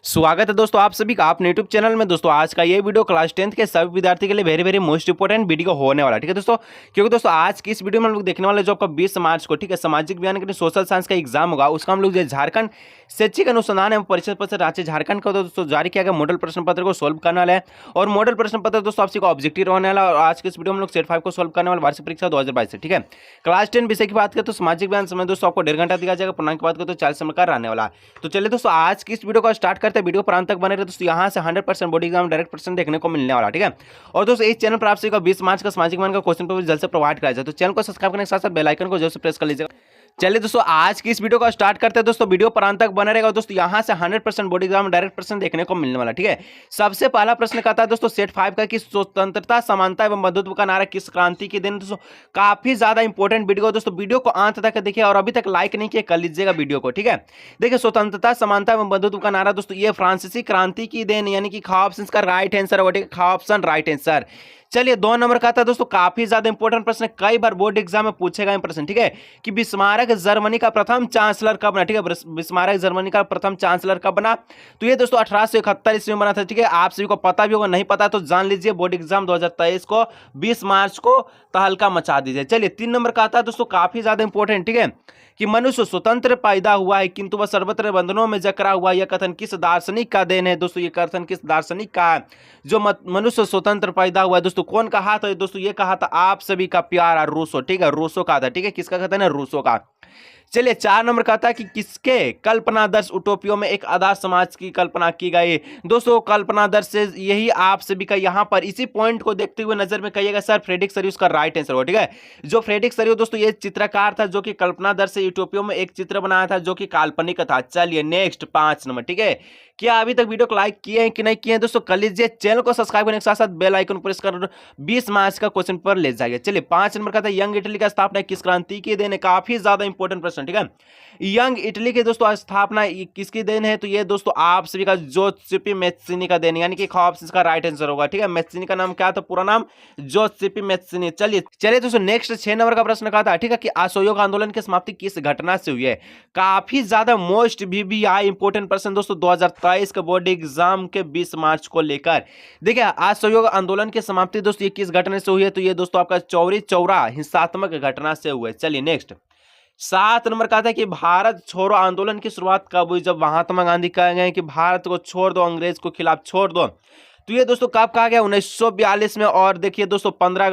स्वागत है दोस्तों आप सभी का अपने यूट्यूब चैनल में। दोस्तों आज का ये वीडियो क्लास 10th के सभी विद्यार्थी के लिए very very most important video होने वाला है, ठीक है दोस्तों। क्योंकि दोस्तों आज की इस वीडियो में हम लोग देखने वाले जो आपका 20 मार्च को, ठीक है, सामाजिक विज्ञान के सोशल साइंस का एग्जाम होगा, उसका हम लोग जो झारखंड शैक्षिक अनुसंधान एवं परिषद परिषद राज्य झारखंड का दोस्तों जारी किया गया मॉडल प्रश्न पत्र को सोल्व करने वाला है। और मॉडल प्रश्न पत्र दोस्तों आपसे ऑब्जेक्टिव रहने वाला है। और आज के इस वीडियो में हम लोग सेट 5 को सोल्व करने वाले वार्षिक परीक्षा 2022 से, ठीक है। क्लास 10 विषय की बात करें तो सामाजिक विज्ञान समय दोस्तों आपको 1.5 घंटा दिया जाएगा। पूर्णांक की बात करें तो 40 समय का रहने वाला है। तो चलिए दोस्तों आज की इस वीडियो को स्टार्ट करते हैं। वीडियो प्रांत तक बने रहे दोस्तों, यहाँ से 100% बोर्ड एग्जाम डायरेक्ट पर्सन देखने को मिलने वाला, ठीक है। और दोस्तों इस चैनल पर आपसे 20 मार्च का सामाजिक विज्ञान का क्वेश्चन पेपर जल्द से प्रोवाइड कराया जाए, तो चैनल को सब्सक्राइब करने के साथ साथ बेल आइकन को जरूर से प्रेस कर लीजिएगा। चलिए दोस्तों आज की इस वीडियो को स्टार्ट करते हैं। दोस्तों वीडियो प्रांत तक बना रहेगा दोस्तों, यहाँ से 100% बोर्ड एग्जाम डायरेक्ट पर्सन देखने को मिलने वाला, ठीक है। सबसे पहला प्रश्न कहता है दोस्तों सेट 5 का कि स्वतंत्रता समानता एवं बंधुत्व का नारा किस क्रांति के दिन। दोस्तों काफी ज्यादा इंपॉर्टेंट वीडियो दोस्तों, वीडियो को अंत तक देखिए और अभी तक लाइक नहीं किया कर लीजिएगा वीडियो को, ठीक है। देखिए स्वतंत्रता समानता एवं बंधुत्व का नारा दोस्तों ये फ्रांसीसी क्रांति की देन, यानी कि ख ऑप्शन का राइट आंसर होगा, ठीक है, ख ऑप्शन राइट आंसर। चलिए 2 नंबर का था दोस्तों, काफी ज्यादा इंपॉर्टेंट प्रश्न, कई बार बोर्ड एग्जाम में पूछेगा ये प्रश्न, ठीक है, कि बिस्मारक जर्मनी का प्रथम चांसलर कब बना, ठीक है। बिस्मारक जर्मनी का प्रथम चांसलर कब बना, तो ये दोस्तों 1871 ईस्वी में बना था, ठीक है। आप सभी को पता भी होगा, नहीं पता तो जान लीजिए, बोर्ड एग्जाम 2023 को 20 मार्च को तहलका मचा दीजिए। चलिए 3 नंबर का आता है दोस्तों, काफी ज्यादा इंपॉर्टेंट, ठीक है, कि मनुष्य स्वतंत्र पैदा हुआ है किंतु वह सर्वत्र बंधनों में जकड़ा हुआ, यह कथन किस दार्शनिक का देन है। दोस्तों ये कथन किस दार्शनिक का है, जो मनुष्य स्वतंत्र पैदा हुआ है। दोस्तों कौन कहा था दोस्तों, ये कहा था आप सभी का प्यारा रूसो, ठीक है, रूसो का था, ठीक है। किसका कथन है, रूसो का। चलिए 4 नंबर का था कि किसके कल्पनादर्श उटोपियो में एक आदर्श समाज की कल्पना की गई। दोस्तों कल्पनादर्श से यही आप सभी का यहाँ पर इसी पॉइंट को देखते हुए नजर में कहिएगा सर फ्रेडरिक सरियुस का राइट आंसर होगा, ठीक है। जो फ्रेडरिक सरियुस दोस्तों ये चित्रकार था जो कि कल्पनादर्श से यूटोपियो में एक चित्र बनाया था जो कि काल्पनिक था। चलिए नेक्स्ट 5 नंबर, ठीक है। क्या अभी तक वीडियो को लाइक किए हैं कि नहीं किए हैं दोस्तों, कर लीजिए। चैनल को सब्सक्राइब करने के साथ साथ बेल आइकन प्रेस कर 20 मार्च का क्वेश्चन पर ले जाइए। चलिए 5 नंबर का था यंग इटली का स्थापना किस क्रांति की देन है, काफी ज्यादा इंपॉर्टेंट प्रश्न, ठीक है। यंग इटली के दोस्तों स्थापना किसकी देन है, तो ये दोस्तों आप सभी का जोसेपी मैत्सिनी का देन, यानी कि ऑप्शन का राइट आंसर होगा, ठीक है। मैत्सिनी का नाम क्या था, पूरा नाम जोसेपी मैत्सिनी। चलिए दोस्तों नेक्स्ट 6 नंबर का प्रश्न कहा था, ठीक है, कि असहयोग आंदोलन की समाप्ति किस घटना से हुई है। काफी ज्यादा मोस्ट VBI इंपोर्टेंट प्रश्न दोस्तों 2023 के बोर्ड एग्जाम के 20 मार्च को लेकर। देखिए असहयोग आंदोलन की समाप्ति दोस्तों ये किस घटना से हुई है, तो ये दोस्तों आपका चौरी चौरा हिंसात्मक घटना से हुआ है। चलिए नेक्स्ट 7 नंबर का था कि भारत छोड़ो आंदोलन की शुरुआत कब हुई, जब महात्मा गांधी कह गए कि भारत को छोड़ दो, अंग्रेज को खिलाफ छोड़ दो। तो ये दोस्तों कब कहा गया, 1942 में। और देखिए दोस्तों 15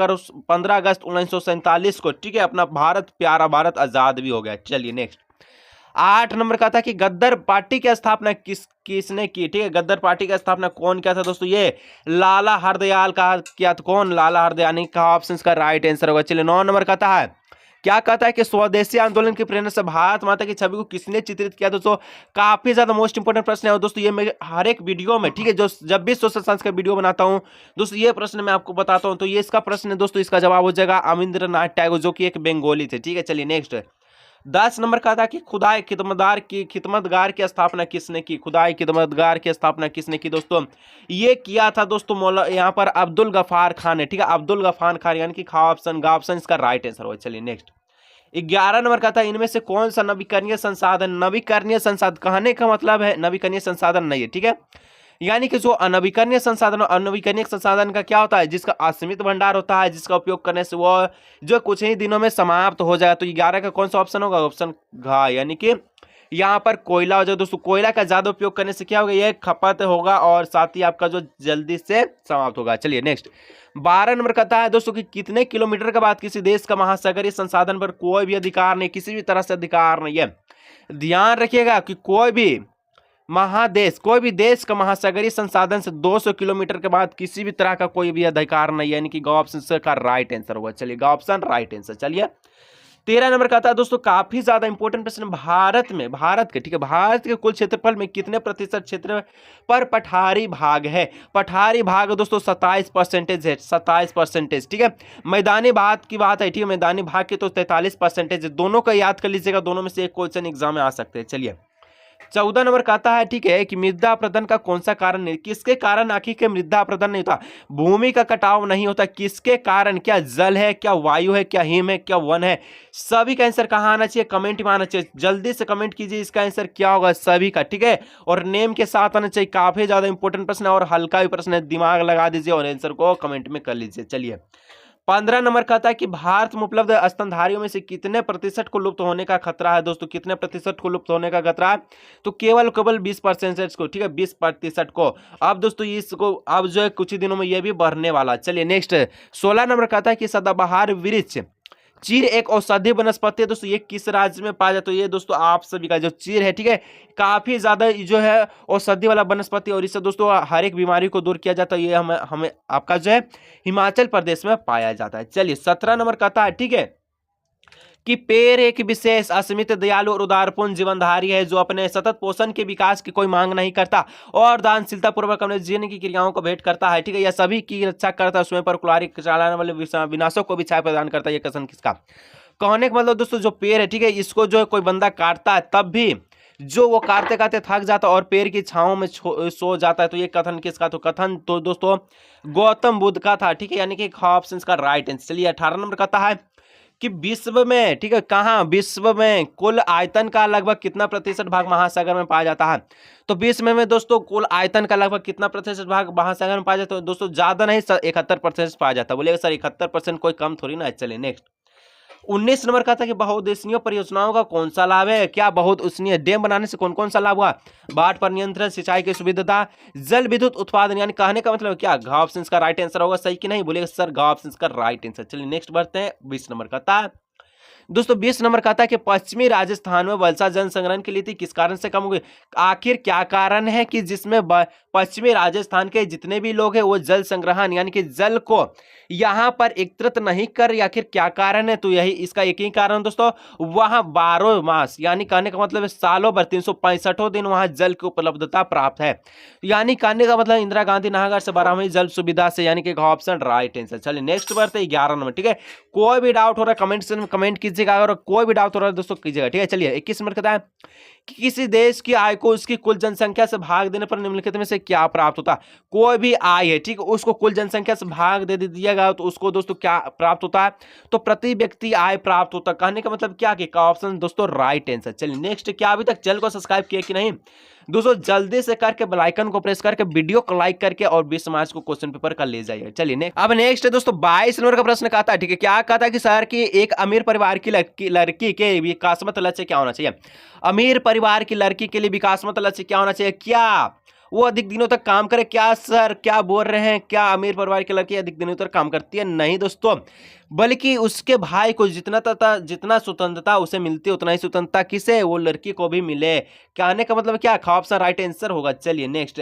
अगस्त 1947 को, ठीक है, अपना भारत प्यारा भारत आजाद भी हो गया। चलिए नेक्स्ट 8 नंबर का था कि गद्दर पार्टी की स्थापना किसने की, ठीक है। गद्दर पार्टी की स्थापना कौन किया था दोस्तों, ये लाला हरदयाल का किया था। कौन, लाला हरदयाल का ऑप्शन का राइट आंसर होगा। चलिए 9 नंबर का था क्या कहता है कि स्वदेशी आंदोलन की प्रेरणा से भारत माता की छवि को किसने चित्रित किया। दोस्तों काफी ज्यादा मोस्ट इंपोर्टेंट प्रश्न है दोस्तों, ये मैं हर एक वीडियो में, ठीक है, जो जब भी सोशल साइंस का वीडियो बनाता हूं दोस्तों ये प्रश्न मैं आपको बताता हूं। तो ये इसका प्रश्न है दोस्तों, इसका जवाब हो जाएगा अमिंद्रनाथ टैगोर जो कि एक बंगाली थे, ठीक है। चलिए नेक्स्ट 10 नंबर का था कि खुदाई खिदमतगार की स्थापना किसने की। खुदाई खिदमतगार की स्थापना किसने की दोस्तों, ये किया था दोस्तों मौला यहाँ पर अब्दुल गफार खान है, ठीक है, अब्दुल गफार खान, यानी कि ऑप्शन इसका राइट आंसर होगा। चलिए नेक्स्ट 11 नंबर का था इनमें से कौन सा नवीकरणीय संसाधन, नवीकरणीय संसाधन कहने का मतलब है नवीकरणीय संसाधन नहीं है, ठीक है, यानी कि जो अनवीकरणीय संसाधन का क्या होता है, जिसका असीमित भंडार होता है, जिसका उपयोग करने से वो जो कुछ ही दिनों में समाप्त हो जाए। तो 11 का कौन सा ऑप्शन होगा, ऑप्शन घ, यानी कि यहाँ पर कोयला हो जाए दोस्तों। कोयला का ज्यादा उपयोग करने से क्या होगा, ये खपत होगा और साथ ही आपका जो जल्दी से समाप्त होगा। चलिए नेक्स्ट 12 नंबर कहता है दोस्तों कि कितने किलोमीटर के बाद किसी देश का महासागरीय संसाधन पर कोई भी अधिकार नहीं, किसी भी तरह से अधिकार नहीं है। ध्यान रखिएगा कि कोई भी देश का महासागरीय संसाधन से 200 किलोमीटर के बाद किसी भी तरह का कोई भी अधिकार नहीं है, यानी कि ऑप्शन का राइट आंसर होगा। चलिए ऑप्शन राइट आंसर। चलिए 13 नंबर का था दोस्तों, काफी ज्यादा इंपॉर्टेंट प्रश्न, भारत के, ठीक है, भारत के कुल क्षेत्रफल में कितने प्रतिशत क्षेत्र पर पठारी भाग है। पठारी भाग दोस्तों 27% है, 27%, ठीक है। मैदानी भाग की बात है, ठीक है, मैदानी भाग के तो 43% है। दोनों का याद कर लीजिएगा, दोनों में से एक क्वेश्चन एग्जाम में आ सकते हैं। चलिए 14 नंबर कहता है ठीक है कि मृदा अपरदन का कौन सा कारण नहीं, किसके कारण आखिर के मृदा अपरदन नहीं होता, भूमि का कटाव नहीं होता, किसके कारण, क्या जल है, क्या वायु है, क्या हिम है, क्या वन है। सभी का आंसर कहाँ आना चाहिए, कमेंट में आना चाहिए। जल्दी से कमेंट कीजिए इसका आंसर क्या होगा सभी का, ठीक है। और नेम के साथ आना चाहिए। काफी ज्यादा इंपॉर्टेंट प्रश्न है और हल्का भी प्रश्न है, दिमाग लगा दीजिए और आंसर को कमेंट में कर लीजिए। चलिए 15 नंबर कहता है कि भारत में उपलब्ध स्तनधारियों में से कितने प्रतिशत को लुप्त होने का खतरा है। दोस्तों कितने प्रतिशत को लुप्त होने का खतरा है, तो केवल 20% को, ठीक है 20% को। अब दोस्तों इसको अब जो है कुछ ही दिनों में ये भी बढ़ने वाला। चलिए नेक्स्ट 16 नंबर कहता है कि सदाबहार वृक्ष चीर एक औषधीय वनस्पति है। दोस्तों ये किस राज्य में पाया जाता है, तो ये दोस्तों आप सभी का जो चीर है, ठीक है, काफी ज्यादा जो है औषधि वाला वनस्पति और इससे दोस्तों हर एक बीमारी को दूर किया जाता है। ये हमें आपका जो है हिमाचल प्रदेश में पाया जाता है। चलिए 17 नंबर कहता है ठीक है कि पेड़ एक विशेष असीमित दयालु और उदारपूर्ण जीवनधारी है जो अपने सतत पोषण के विकास की कोई मांग नहीं करता और दानशीलता पूर्वक अपने जीवन की क्रियाओं को भेंट करता है, ठीक है। यह सभी की रक्षा करता है, स्वयं पर कुल्हाड़ी चलाने वाले विनाशों को भी छाया प्रदान करता है। ये कथन किसका, कहने का मतलब दोस्तों जो पेड़ है, ठीक है, इसको जो है कोई बंदा काटता है तब भी जो वो काटते काटते थक जाता है और पेड़ की छांव में सो जाता है। तो ये कथन किसका, तो कथन तो दोस्तों गौतम बुद्ध का था, ठीक है, यानी कि ऑप्शन का राइट आंसर। चलिए 18 नंबर कहता है कि विश्व में, ठीक है, कहाँ, विश्व में कुल आयतन का लगभग कितना प्रतिशत भाग महासागर में पाया जाता है। तो विश्व में दोस्तों कुल आयतन का लगभग कितना प्रतिशत भाग महासागर में पाया जाता है, दोस्तों ज्यादा नहीं 71% पाया जाता है। बोलेगा सर 71% कोई कम थोड़ी ना है। चलिए नेक्स्ट 19 नंबर का था कि बहुउद्देशीय परियोजनाओं का कौन सा लाभ है, क्या बहुउद्देशीय डैम बनाने से कौन कौन सा लाभ हुआ, बाढ़ पर नियंत्रण, सिंचाई की सुविधा, जल विद्युत उत्पादन, यानी कहने का मतलब क्या, घ ऑप्शन का राइट आंसर होगा, सही कि नहीं, बोलेगा सर घ ऑप्शन का राइट आंसर। चलिए नेक्स्ट बढ़ते हैं 20 नंबर का था दोस्तों 20 नंबर कहता है कि पश्चिमी राजस्थान में वर्षा जल संग्रहण के लिए थी, किस कारण से कम हो गई। आखिर क्या कारण है कि जिसमें पश्चिमी राजस्थान के जितने भी लोग हैं वो जल संग्रहण यानी कि जल को यहां पर एकत्रित नहीं कर, आखिर क्या कारण है, तो यही इसका एक ही कारण दोस्तों, वहां 12 मास यानी कहने का मतलब सालों भर 365 दिन वहां जल की उपलब्धता प्राप्त है, यानी कहने का मतलब इंदिरा गांधी नहर से 12वीं जल सुविधा से, यानी कि ऑप्शन राइट आंसर। चलिए नेक्स्ट बढ़ते 11 नंबर, ठीक है। कोई भी डाउट हो रहा है कमेंट से कमेंट कीजिएगा और कोई भी डाउट हो रहा है दोस्तों कीजिएगा, ठीक है। चलिए 21 नंबर कहता है कि किसी देश की आय को उसकी कुल जनसंख्या से भाग देने पर निम्नलिखित में से क्या प्राप्त होता है। कोई भी आय है, ठीक है, उसको कुल जनसंख्या से भाग दे दिया तो उसको दोस्तों क्या प्राप्त होता है, तो प्रति व्यक्ति आय प्राप्त होता है। कहने का मतलब क्या कि ऑप्शन दोस्तों राइट आंसर। चलिए नेक्स्ट, क्या अभी तक चैनल को सब्सक्राइब किया कि नहीं दोस्तों, जल्दी से करके बेल आइकन को प्रेस करके वीडियो को लाइक करके और 20 मार्च को क्वेश्चन पेपर का ले जाइए। चलिए नेक्स्ट, अब नेक्स्ट है दोस्तों 22 नंबर का प्रश्न कहता है, ठीक है, क्या कहता है कि शहर की एक अमीर परिवार की लड़की के विकासमत लक्ष्य क्या होना चाहिए। अमीर परिवार की लड़की के लिए विकासमत लक्ष्य क्या होना चाहिए, क्या वो अधिक दिनों तक काम करे। क्या सर क्या बोल रहे हैं, क्या अमीर परिवार की लड़की अधिक दिनों तक काम करती है, नहीं दोस्तों, बल्कि उसके भाई को जितना स्वतंत्रता उसे मिलती है उतना ही स्वतंत्रता किसे, वो लड़की को भी मिले। कहने का मतलब क्या, ऑप्शन राइट आंसर होगा। चलिए नेक्स्ट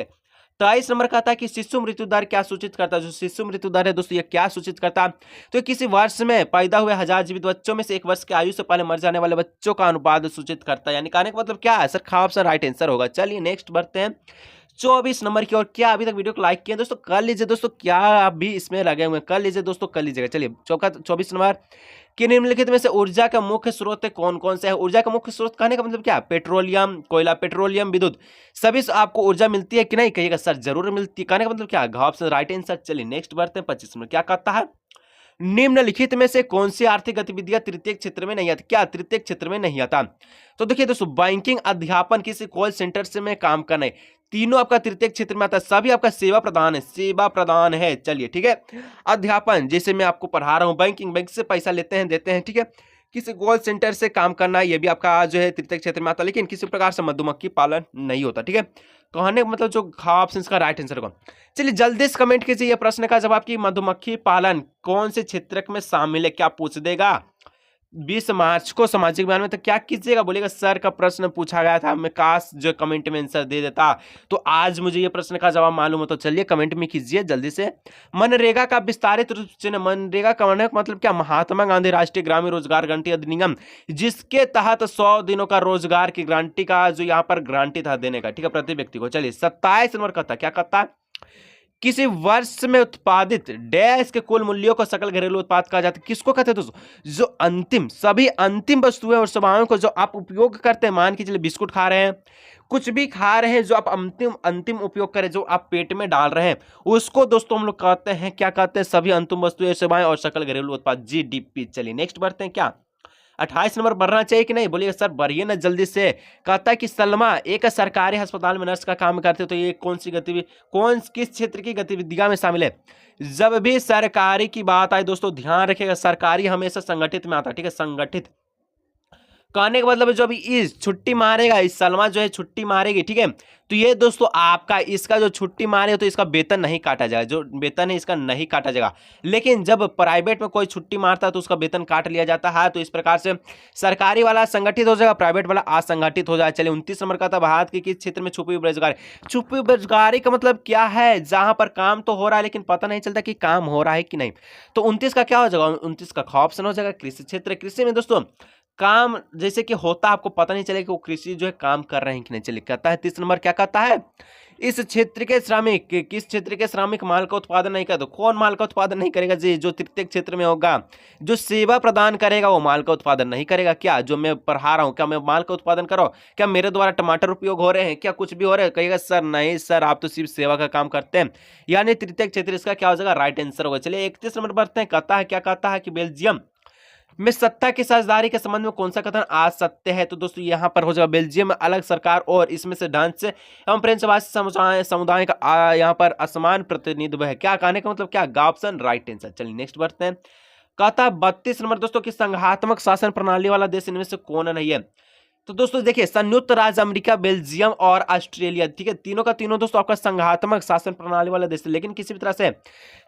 23 नंबर कहता है कि शिशु मृत्यु दर क्या सूचित करता है। जो शिशु मृत्यु दर है दोस्तों ये क्या सूचित करता है, तो किसी वर्ष में पैदा हुए 1000 जीवित बच्चों में से 1 वर्ष की आयु से पहले मर जाने वाले बच्चों का अनुपात सूचित करता है, यानी कहने का मतलब क्या है सर, ऑप्शन राइट आंसर होगा। चलिए नेक्स्ट बढ़ते हैं 24 नंबर की ओर। क्या अभी तक वीडियो को लाइक किया दोस्तों, कर लीजिए दोस्तों, क्या आप भी इसमें लगे हुए कर लीजिए दोस्तों, कर लीजिएगा। चलिए 24 नंबर कि निम्नलिखित में से ऊर्जा का मुख्य स्रोत कौन कौन से है। ऊर्जा का मुख्य स्रोत कहने का मतलब क्या, पेट्रोलियम, कोयला, पेट्रोलियम, विद्युत, सभी से आपको ऊर्जा मिलती है कि नहीं, कहिएगा सर जरूर मिलती है। कहने का मतलब क्या, ऑप्शन राइट आंसर। चलिए नेक्स्ट बढ़ते हैं 25 नंबर, क्या कहता है निम्नलिखित में से कौन सी आर्थिक गतिविधियां तृतीय क्षेत्र में नहीं आती। क्या तृतीय क्षेत्र में नहीं आता, तो देखिए दोस्तों बैंकिंग, अध्यापन, किसी कॉल सेंटर से में काम करना, तीनों आपका तृतीय क्षेत्र में आता है। सभी आपका सेवा प्रदान है, सेवा प्रदान है। चलिए ठीक है, अध्यापन जैसे मैं आपको पढ़ा रहा हूं, बैंकिंग बैंक से पैसा लेते हैं देते हैं, ठीक है, किसी कॉल सेंटर से काम करना ये भी आपका जो है तृतीय क्षेत्र में आता है, लेकिन किसी प्रकार से मधुमक्खी पालन नहीं होता, ठीक है। कहने का मतलब जो ऑप्शन का राइट आंसर होगा। चलिए जल्दी से कमेंट कीजिए ये प्रश्न का जवाब कि मधुमक्खी पालन कौन से क्षेत्र में शामिल है, क्या पूछ देगा 20 मार्च को सामाजिक विज्ञान में, तो क्या कीजिएगा, बोलेगा सर का प्रश्न पूछा गया था, मैं काश जो कमेंट में आंसर दे देता, तो आज मुझे ये प्रश्न का जवाब मालूम हो। तो चलिए कमेंट में कीजिए जल्दी से। मनरेगा का विस्तारित रूप से, मनरेगा का मतलब क्या, महात्मा गांधी राष्ट्रीय ग्रामीण रोजगार गारंटी अधिनियम, जिसके तहत 100 दिनों का रोजगार की गारंटी का जो यहाँ पर गारंटी था देने का, ठीक है, प्रति व्यक्ति को। चलिए 27 नंबर कहता क्या कहता है, किसी वर्ष में उत्पादित डैश के कुल मूल्यों को सकल घरेलू उत्पाद कहा जाता है। किसको कहते हैं दोस्तों, जो अंतिम सभी अंतिम वस्तुएं और सेवाओं को जो आप उपयोग करते हैं, मान के चलिए बिस्कुट खा रहे हैं, कुछ भी खा रहे हैं जो आप अंतिम अंतिम उपयोग करें, जो आप पेट में डाल रहे हैं, उसको दोस्तों हम लोग कहते हैं, क्या कहते हैं, सभी अंतिम वस्तुएं, सेवाएं और सकल घरेलू उत्पाद, जीडीपी। चलिए नेक्स्ट बढ़ते हैं। क्या 28 नंबर बढ़ना चाहिए कि नहीं? बोलिए सर बढ़िए ना जल्दी से। कहता है कि सलमा एक सरकारी अस्पताल में नर्स का काम करते हो, तो ये कौन सी गतिविधि, किस क्षेत्र की गतिविधियां में शामिल है? जब भी सरकारी की बात आए दोस्तों ध्यान रखिएगा, सरकारी हमेशा संगठित में आता है, ठीक है, संगठित। कहने का मतलब है जो अभी इस छुट्टी मारेगा, इस सलमा जो है छुट्टी मारेगी, ठीक है, तो ये दोस्तों आपका इसका जो छुट्टी मारे तो इसका वेतन नहीं काटा जाएगा, जो वेतन है इसका नहीं काटा जाएगा। लेकिन जब प्राइवेट में कोई छुट्टी मारता है तो उसका वेतन काट लिया जाता है। तो इस प्रकार से सरकारी वाला संगठित हो जाएगा, प्राइवेट वाला असंगठित हो जाएगा। चलिए 29 नंबर का था, भारत के किस क्षेत्र में छुपी हुई बेरोजगारी? छुपी बेरोजगारी का मतलब क्या है? जहां पर काम तो हो रहा है लेकिन पता नहीं चलता कि काम हो रहा है कि नहीं। तो 29 का क्या हो जाएगा? 29 का ख ऑप्शन हो जाएगा कृषि क्षेत्र। कृषि में दोस्तों काम जैसे कि होता आपको पता नहीं चलेगा कि वो कृषि जो है काम कर रहे हैं कि नहीं। चलिए कहता है 30 नंबर, क्या कहता है? इस क्षेत्र के श्रमिक, किस क्षेत्र के श्रमिक माल का उत्पादन नहीं करते? कौन माल का उत्पादन नहीं करेगा जी? जो तृतीय क्षेत्र में होगा, जो सेवा प्रदान करेगा वो माल का उत्पादन नहीं करेगा। क्या जो मैं पढ़ा रहा हूँ क्या मैं माल का उत्पादन करो? क्या मेरे द्वारा टमाटर उपयोग हो रहे हैं? क्या कुछ भी हो रहा है? कहेगा सर नहीं सर, आप तो सिर्फ सेवा का काम करते हैं। यानी तृतीय क्षेत्र इसका क्या हो जाएगा? राइट आंसर होगा। चलिए 31 नंबर बढ़ते हैं। कहता है, क्या कहता है कि बेल्जियम में सत्ता की साझेदारी के संबंध में कौन सा कथन आज सत्य है? तो दोस्तों यहां पर हो जाएगा बेल्जियम में अलग सरकार और इसमें से ढांचे एवं फ्रेंच भाषी समुदाय का यहां पर असमान प्रतिनिधित्व है। क्या कहने का मतलब क्या? Option right answer. चलिए नेक्स्ट बढ़ते हैं। कहता है 32 नंबर दोस्तों कि संघात्मक शासन प्रणाली वाला देश इनमें से कौन नहीं है? तो दोस्तों देखिए संयुक्त राज्य अमेरिका, बेल्जियम और ऑस्ट्रेलिया, ठीक है, तीनों का तीनों दोस्तों आपका संघात्मक शासन प्रणाली वाला देश है। लेकिन किसी भी तरह से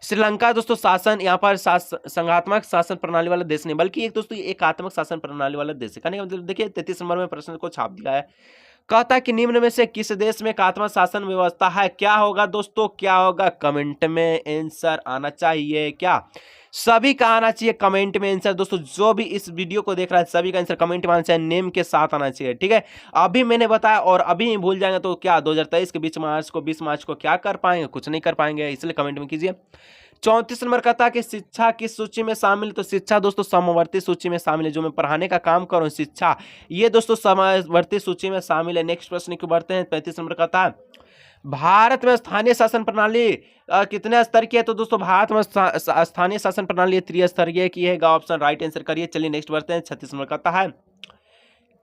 श्रीलंका दोस्तों शासन यहाँ पर संघात्मक शासन प्रणाली वाला देश नहीं, बल्कि एक दोस्तों एकात्मक शासन प्रणाली वाला देश है। कहने का मतलब देखिए 33 नंबर में प्रश्न को छाप दिया है। कहता है कि निम्न में से किस देश में एकात्मक शासन व्यवस्था है? क्या होगा दोस्तों? क्या होगा? कमेंट में आंसर आना चाहिए। क्या सभी का आना चाहिए कमेंट में आंसर दोस्तों? जो भी इस वीडियो को देख रहा है सभी का आंसर कमेंट में आना चाहिए, नेम के साथ आना चाहिए, ठीक है। अभी मैंने बताया और अभी भूल जाएंगे तो क्या 2023 के 20 मार्च को क्या कर पाएंगे? कुछ नहीं कर पाएंगे, इसलिए कमेंट में कीजिए। 34 नंबर का था कि शिक्षा किस सूची में शामिल? तो शिक्षा दोस्तों समवर्ती सूची में शामिल है। जो मैं पढ़ाने का काम कर रहा हूँ शिक्षा, ये दोस्तों समवर्ती सूची में शामिल है। नेक्स्ट प्रश्न की बढ़ते हैं। 35 नंबर का था भारत में स्थानीय शासन प्रणाली कितने स्तर की है? तो दोस्तों भारत में स्थानीय शासन प्रणाली त्रिस्तरीय की है। ऑप्शन राइट आंसर करिए। चलिए नेक्स्ट बढ़ते हैं। 36 नंबर का था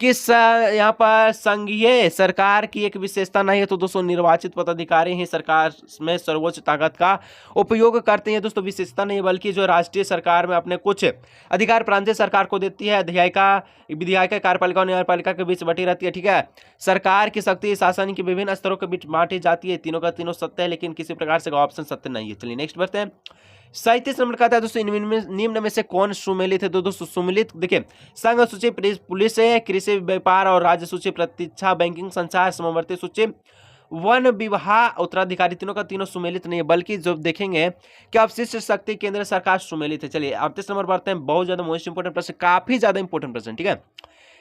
किस यहाँ पर संघीय सरकार की एक विशेषता नहीं है? तो दोस्तों निर्वाचित पदाधिकारी ही सरकार में सर्वोच्च ताकत का उपयोग करते हैं। दोस्तों विशेषता नहीं बल्कि जो राष्ट्रीय सरकार में अपने कुछ अधिकार प्रांतीय सरकार को देती है। विधायिका कार्यपालिका और न्यायपालिका के बीच बटी रहती है, ठीक है। सरकार की शक्ति शासन के विभिन्न स्तरों के बीच बांटी जाती है। तीनों का तीनों सत्य है, लेकिन किसी प्रकार से ऑप्शन सत्य नहीं है। चलिए नेक्स्ट बढ़ते हैं। 37 नंबर का था दोस्तों निम्न में से कौन सुमेलित है? तो दोस्तों सुमेलित देखिए संघ सूची, पुलिस है, कृषि व्यापार और राज्य सूची, प्रतीक्षा, बैंकिंग, संचार, समवर्ती सूची, वन विभाग, उत्तराधिकारी, तीनों का तीनों सुमेलित नहीं है, बल्कि जो देखेंगे कि अवशिष्ट शक्ति केंद्र सरकार सुमेलित है। चलिए 38 नंबर बढ़ते हैं। बहुत ज्यादा मोस्ट इंपोर्टेंट प्रश्न, काफी ज्यादा इंपोर्टेंट प्रश्न, ठीक है।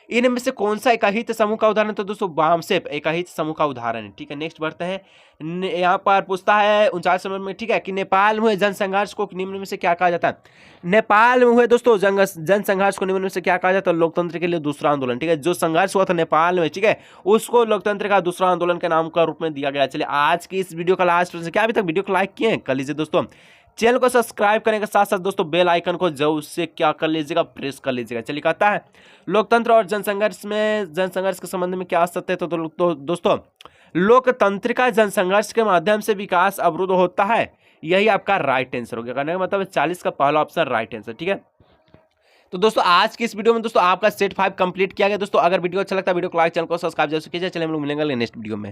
इनमें से कौन सा एकहित समूह का उदाहरण? तो दोस्तों वामसेप एकहित समूह का उदाहरण है, ठीक है। नेक्स्ट बढ़ते हैं। यहाँ पर पूछता है 49 नंबर में, ठीक है, कि नेपाल में हुए जनसंघर्ष को निम्न में से क्या कहा जाता है? नेपाल में हुए दोस्तों जनसंघर्ष को निम्न में से क्या कहा जाता है? लोकतंत्र के लिए दूसरा आंदोलन, ठीक है। जो संघर्ष हुआ था नेपाल में, ठीक है, उसको लोकतंत्र का दूसरा आंदोलन के नाम का रूप में दिया गया। चलिए आज की इस वीडियो का लास्ट प्रश्न, क्या अभी तक वीडियो को लाइक किए हैं? कर लीजिए दोस्तों। चैनल को सब्सक्राइब करने के साथ साथ दोस्तों बेल आइकन को जरूर से क्या कर लीजिएगा, प्रेस कर लीजिएगा। चलिए कहता है लोकतंत्र और जनसंघर्ष के संबंध में क्या सत्य है? तो दोस्तों लोकतंत्र का जनसंघर्ष के माध्यम से विकास अवरुद्ध होता है, यही आपका राइट आंसर हो गया। कहने का मतलब 40 का पहला ऑप्शन राइट आंसर, ठीक है। तो दोस्तों आज की इस वीडियो में दोस्तों आपका सेट 5 कंप्लीट किया गया। दोस्तों अगर वीडियो अच्छा लगता है वीडियो को लाइक, चैनल को सब्सक्राइब जरूर कीजिए। चलिए हम लोग मिलेंगे नेक्स्ट वीडियो में।